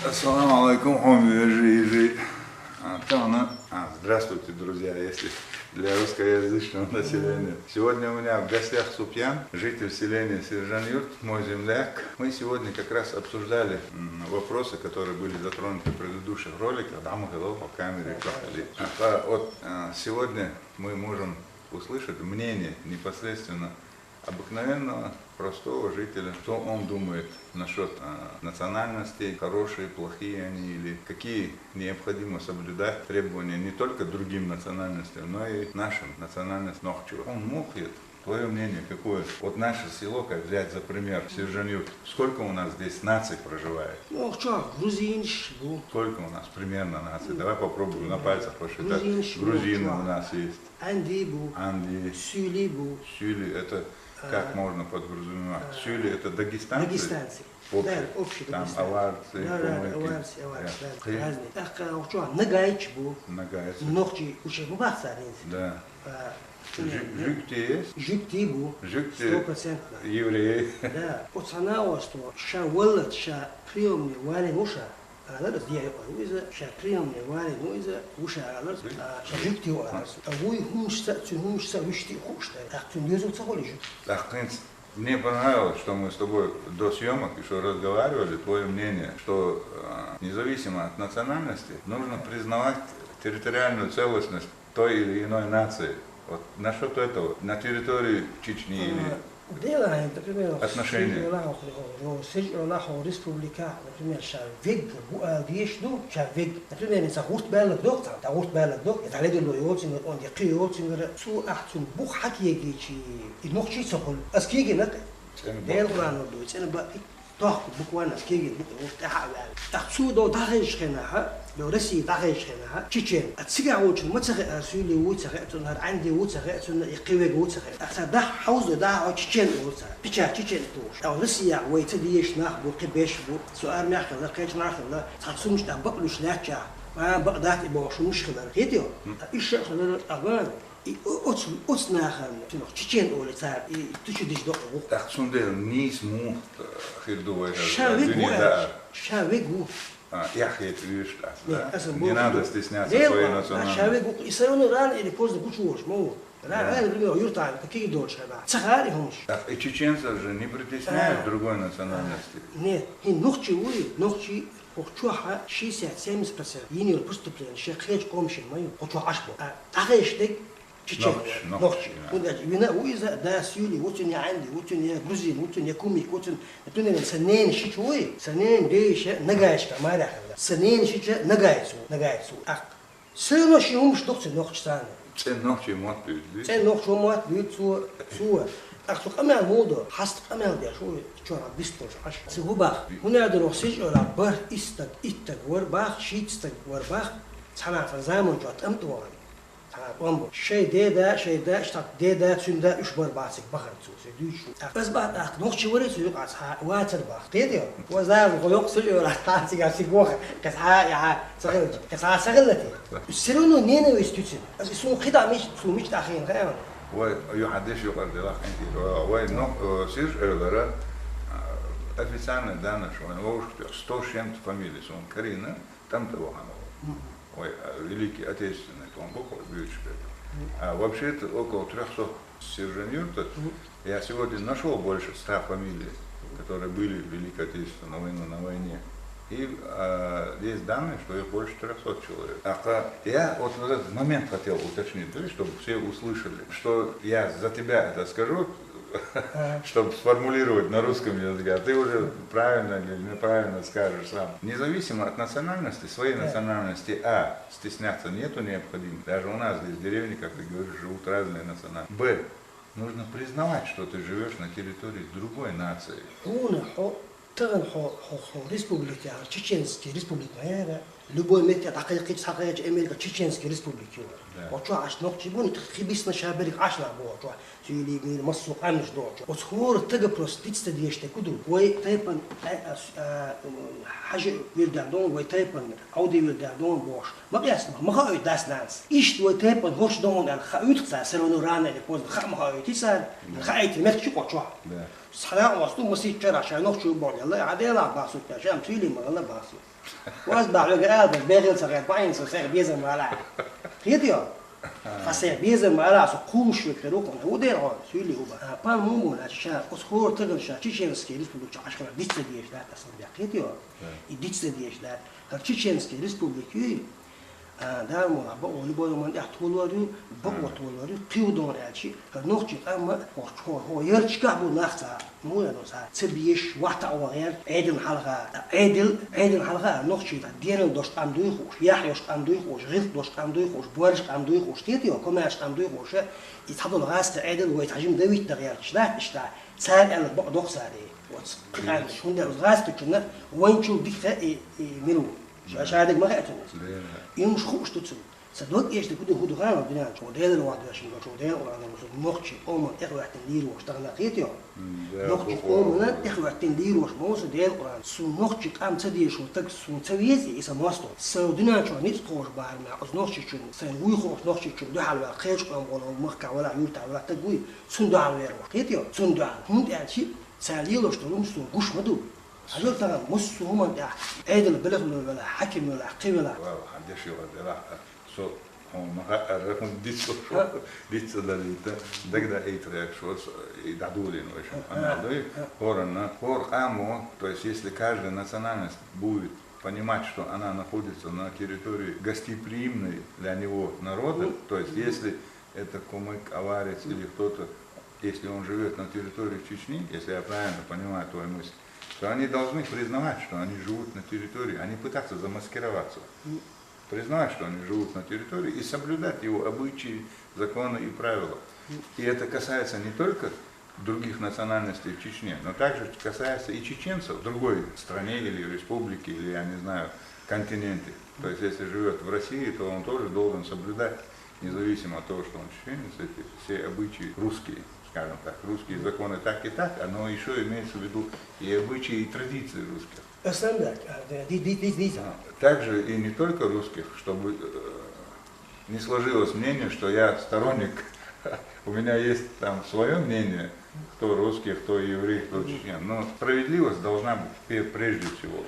Ассаламу алейкум, хомми. Здравствуйте, друзья, если для русскоязычного населения. Сегодня у меня в гостях Супьян, житель селения Сержан-Юрт, мой земляк. Мы сегодня как раз обсуждали вопросы, которые были затронуты в предыдущих роликах. По камере. Вот сегодня мы можем услышать мнение непосредственно обыкновенного, простого жителя, что он думает насчет национальностей, хорошие, плохие они, или какие необходимо соблюдать требования не только другим национальностям, но и нашим национальностям. Он мухлит. Твое мнение какое? Вот наше село, как взять за пример, Сержан-Юрт, сколько у нас здесь наций проживает? Ну, что, грузин, сколько у нас примерно наций? Давай попробуем на пальцах посчитать. Грузины у нас есть. Анди, Сюли, это как можно подразумевать? Сюли это дагестанцы? Дагестанцы. Да, общий там Дагестан. аварцы, аварцы, разные. Так, что, Нагайч был. Нагайч. Ногчи, уже бабахса. Да. Жюкти есть? Жюкти был. Жюкти 100%. Евреи. Да. Пацана, что ша валат, ша приемный валин уша. Аларс дия уиза, ша приемный валин уиза, уша аларс, ша жюкти аларс. Вы хумшта вишти хушта. Так, ты не зовут цахолежу. Так, принцип. Мне понравилось, что мы с тобой до съемок еще разговаривали, твое мнение, что независимо от национальности нужно признавать территориальную целостность той или иной нации. Вот насчет этого, на территории Чечни или отношения. Республика, например, шавег, диешну, шавег, например, это гурт белок док, это ледо лоёцин, он якиёцин, су ахтун бух хакиегичи, и нохчи сохол, аскигенак, делграну дуйц, это ба toch bukwana skegen tahala taqsu do dakhishkhinaha do rasi dakhishkhinaha chichen atsiga wuchin matsakh asuli wutsakh atun har andi wutsakh atun iqiweg wutsakh asa da hawzo da chichen wutsa picha chichen tush aw rasi ya wayta diyesh nakh bu qibesh bu su'al nakh la qech nakh la taqsumsh da baqlush lacha ma baqdat ibo shumush khidar hidio ish khidar agan Оцнахан, чечен улица, и ты что дишь до? Так, сундел, низ му, хирдувай. Шавегу. Я хет видишь, не надо стесняться своей национальности. Шавегу, и все равно рано или поздно кучуешь, могу. Рано, например, юртан, какие дольше, да. Цахари хумш. И чеченцев же не притесняют другой национальности. Нет, и ногчи, Хохчуха 60-70%. Йини поступление, шехлеч комшин мою, хохчуха ашбо. Ахештек чечен. Ногчи. Вина уиза да сюли, вот он я анди, вот он я грузин, вот он я кумик, вот он, например, санен шичуи, санен дейше нагаешка, маряха. Санен шича нагайцу. Ах, сено шиумш ногчи ногчтан. Цен ногчи мот бюд. Цен ногчи мот бюд суа. أخذ أمال موضة حسب أمال ده شو تشورا بيستوش عش سهوباخ هنا درو سجورا بار إستك ورباخ شيتستك ورباخ تحنا فرزامون جات أمتوان وامبو شيء ده اشتاق ده سندا إيش برباسك بخر تسوي دوش بس بعد أخذ نخشي وري سويق عسها واتر باخ تيديو وزار غيوق سجورا تاسي قاسي جوه كسها يا صغير كسها صغيرتي السرونو نينا ويستوتين بس يسون خدع مش تأخين خير Ой, юхадеш юхардилах инти. Ой, но сиж элера официальные данные, что он 100 с чем-то фамилий, он Карина, там того ханова. Ой, великий отечественный, он буквы бьючка. А вообще это около 300 Сержан-Юрта. Я сегодня нашел больше 100 фамилий, которые были в Великой Отечественной войне на войне. И есть данные, что их больше 300 человек. Я вот в этот момент хотел уточнить, чтобы все услышали, что я за тебя это скажу, чтобы сформулировать на русском языке, а ты уже правильно или неправильно скажешь сам. Независимо от национальности, своей национальности, стесняться нету необходимости. Даже у нас здесь в деревне, как ты говоришь, живут разные национальности. Нужно признавать, что ты живешь на территории другой нации. تغن республика, чеченский республика, любой метод, حقيقة أمريكا чеченский республика. وشو عش نقطة بون خبيسنا شابرك عشنا بوا شو يلي من مصر قامش دوت. وصهور تجا بروستيتس تديش تكودو. وي تايبن حاجة ويلدان دون ويتايبن عودي ويلدان دون بوش ما بيسمع ما خاوي داس ناس إيش ويتايبن هوش دون الخاوي تخسر سلونو رانا اللي بوز ما خاوي تيسال الخاوي تمشي قطوع صلاة واسطو مسيح جرى عشان نخشوا بعض الله عديلا باسو كشام تيلي ما الله باسو واس بعد قال بيغل صغير باين صغير بيزن مالا خيديو خسر بيزن مالا سو كوش وكروكم هو دير هون سيلي هو بان مو لا شا اسخور تغل شا تشينسكي ريسبوبليك عشان ديتس ديش لا تصل خيديو ديتس ديش لا تشينسكي ريسبوبليك دار ما بقول لي بقول من احتولوري بقولوري قيودون الشيء فنوختي اما هو يرجع بو نختا مو انه صار تبيش وقت او غير عيد الحلقه عيد الحلقه نوختي ديال دوش ام دوي خوش يحيى ام دوي خوش غير دوش ام دوي خوش بورج ام دوي خوش تيتيو كوماش ام دوي خوش يتحضر الغاز عيد ويتعجم دويت تغير شلاح اشتا سال ال بقدوق ساري وقال شو ده الغاز كنا وين شو ديك منو شاهدك ما قعدتني يوم شخوش تتصل صدق ايش تقول هو دغان بدنا شو ده الواحد عشان شو ده ولا نوختي اوم اخوات تندير واشتغل قيتيو نوختي اوم اخوات تندير وش موس ده القران سو نوختي قام تدي شو تك سو تسويزي اسا ماستو سو دنا شو نيت خوش بار ما از نوختي شو سن وي خوش نوختي شو ده حلوه قيش قام ولا مخك ولا يوتا ولا تقوي سندو على قيتيو سندو هم يعني ساليلو شتلوم سو غش مدو هذول ترى مش هم ده عيد البلد ولا حكم ولا عقيم ولا عندش يغدر سو هم رقم ديتس ده эйтрек что дадулин вообще хор аму то есть если каждая национальность будет понимать, что она находится на территории гостеприимной для него народа, то есть если это кумык, аварец или кто-то, если он живет на территории Чечни, если я правильно понимаю твою мысль, то они должны признавать, что они живут на территории, а не пытаться замаскироваться. Признавать, что они живут на территории и соблюдать его обычаи, законы и правила. И это касается не только других национальностей в Чечне, но также касается и чеченцев в другой стране или республике, или, я не знаю, континенте. То есть, если живет в России, то он тоже должен соблюдать, независимо от того, что он чеченец, эти все обычаи русские. Скажем так, русские законы так и так, но еще имеется в виду и обычаи, и традиции русских. Также и не только русских, чтобы не сложилось мнение, что я сторонник, у меня есть там свое мнение, кто русский, кто еврей, кто чечен, но справедливость должна быть прежде всего.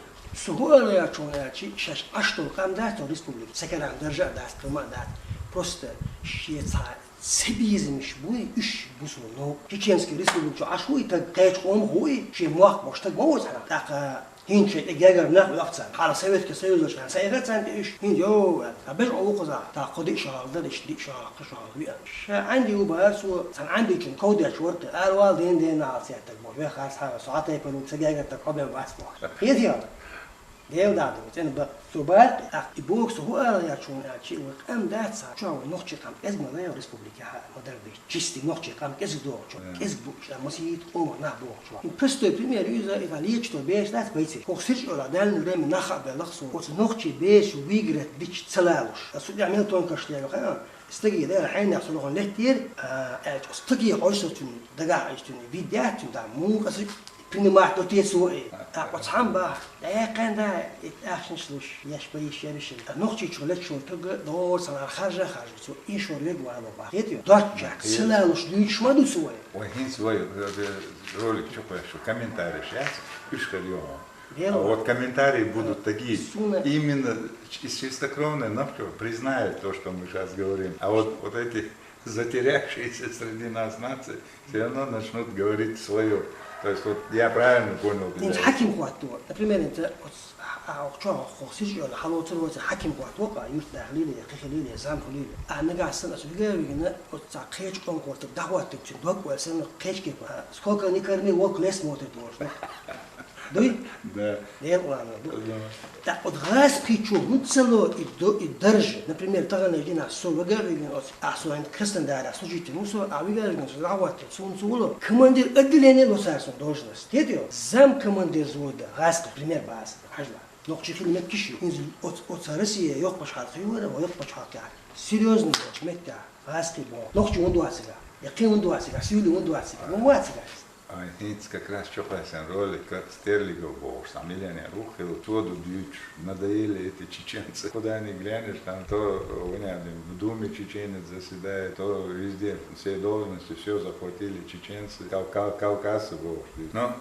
سبيزمش بوي إيش بوسونو تشينسكي ريسبوبليك عشوي تقايش قوم هوي شيء موق مش تقوز حنا تاق هين شيء تجاجر ناخذ أقصى على سويت كسيوز عشان سيرت سنت إيش هين جو أبيع أوقظة تاقدي شهر ده دي شهر بيا عندي وبارسو كان عندي كم كودي شورت الوالدين دين عاصية تقبل بيا خلاص حاجة ساعتين يكونوا سجاجر تقبل بأسبوع هي دي ديو دادو أنا بسوبات إبوك سهو أنا يشون أشي وقام دات سا شو نخشي قام إزمة لا ريسبوبليكا مدربي جستي نخشي قام إزدو شو إزبو شو مسيت أو نابو شو إن برستو بريمير يوزر إيطالية شو بيش دات بيتي كوسيرش ولا دال نرمي نخا بلخصو كوس نخشي بيش وبيجرت ديش تسلاوش أسود يعمل تون كشتيا وخير استجي ده الحين يحصلون لهتير استجي قيسوتون دقا عيشتون فيديوهاتون ده مو قصدي بيني ما حطيت سوقي وتصحن بقى لا كان ده أحسن شلوش يشبيش يبيش نقطة شغلات شو تجا دور سنة خارجة سو إيش وريق ولا بقى هيتيو ضجع سلا مش ليش ما دو سوي وهين سوي ролик شو комментарии сейчас اليوم вот комментарии будут такие именно чистокровные навки признают то, что мы сейчас говорим, а вот эти затерявшиеся среди нас нации все равно начнут говорить свое. То есть вот я правильно понял. انت حكم قواتو например انت شو خصيص ولا حلوت الوقت حكم قواتو قا يوت داخلي خليلي زام خليلي انا قاعد سنه سجاوينا وتعقيج كونكورت دعوات تكتب دوك وسنه قيش كيف سكوكا نيكرني ووك ليس موتر دوش دوي Да. Да, от раз пичу, цело и держи. Например, тогда на со выгорели, а со ан крестен да, служите, мусо, а выгорели, что работает, солнцуло. Командир отделения лосарсон должность. Тетё, зам командир взвода, раз, например, баз, хажла. Но чехли мет киши. От России yok başka tüyüre, yok başka ya. Серьезно, мет ya. Раз ты бо. Но чего дуасига. Я кем дуасига, сюли он дуасига. Ну дуасига. It's как раз чопайся роли, как Стерлигов был, там миллионер ухил, воду дьюч, надоели эти чеченцы. Куда ни глянешь, там то в Думе чеченец заседает, то везде все должности, все захватили чеченцы, кавказцы был. Но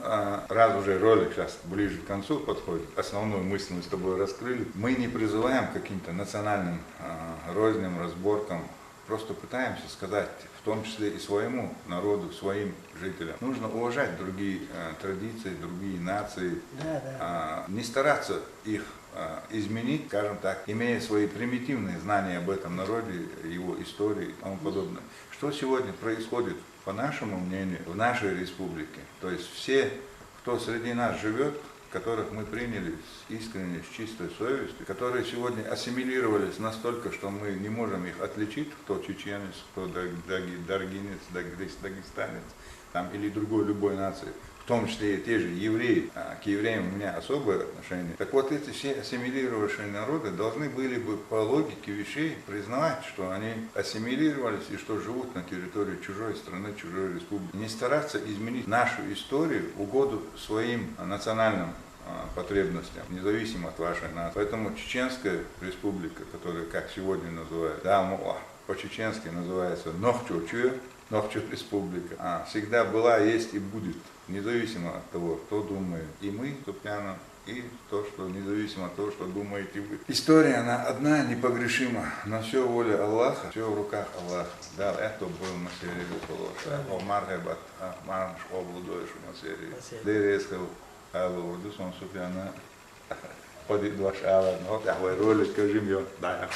раз уже ролик сейчас ближе к концу подходит, основную мысль мы с тобой раскрыли, мы не призываем к каким-то национальным розням, разборкам, просто пытаемся сказать, в том числе и своему народу, своим жителям. Нужно уважать другие традиции, другие нации, не стараться их изменить, скажем так, имея свои примитивные знания об этом народе, его истории и тому подобное. Что сегодня происходит, по нашему мнению, в нашей республике? То есть все, кто среди нас живет, которых мы приняли искренне, с чистой совестью, которые сегодня ассимилировались настолько, что мы не можем их отличить, кто чеченец, кто даргинец, дагестанец, там, или другой любой нации, в том числе и те же евреи. К евреям у меня особое отношение. Так вот, эти все ассимилировавшие народы должны были бы по логике вещей признавать, что они ассимилировались и что живут на территории чужой страны, чужой республики. Не стараться изменить нашу историю в угоду своим национальным потребностям, независимо от вашей нации. Поэтому Чеченская республика, которая, как сегодня называют, по-чеченски называется Нохчочуя, Нохчо республика, всегда была, есть и будет, независимо от того, кто думает. И мы, Тупьянов, и то, что независимо от того, что думаете вы. История, она одна, непогрешима, но все воля Аллаха, все в руках Аллаха. Да, это был на серии Виталоша. О Мархебат, Марш облудуешь на серии. Дерезхел, Аллаху, Дусон Супьяна, подит ваш Аллах, вот я ролик, скажи мне, да,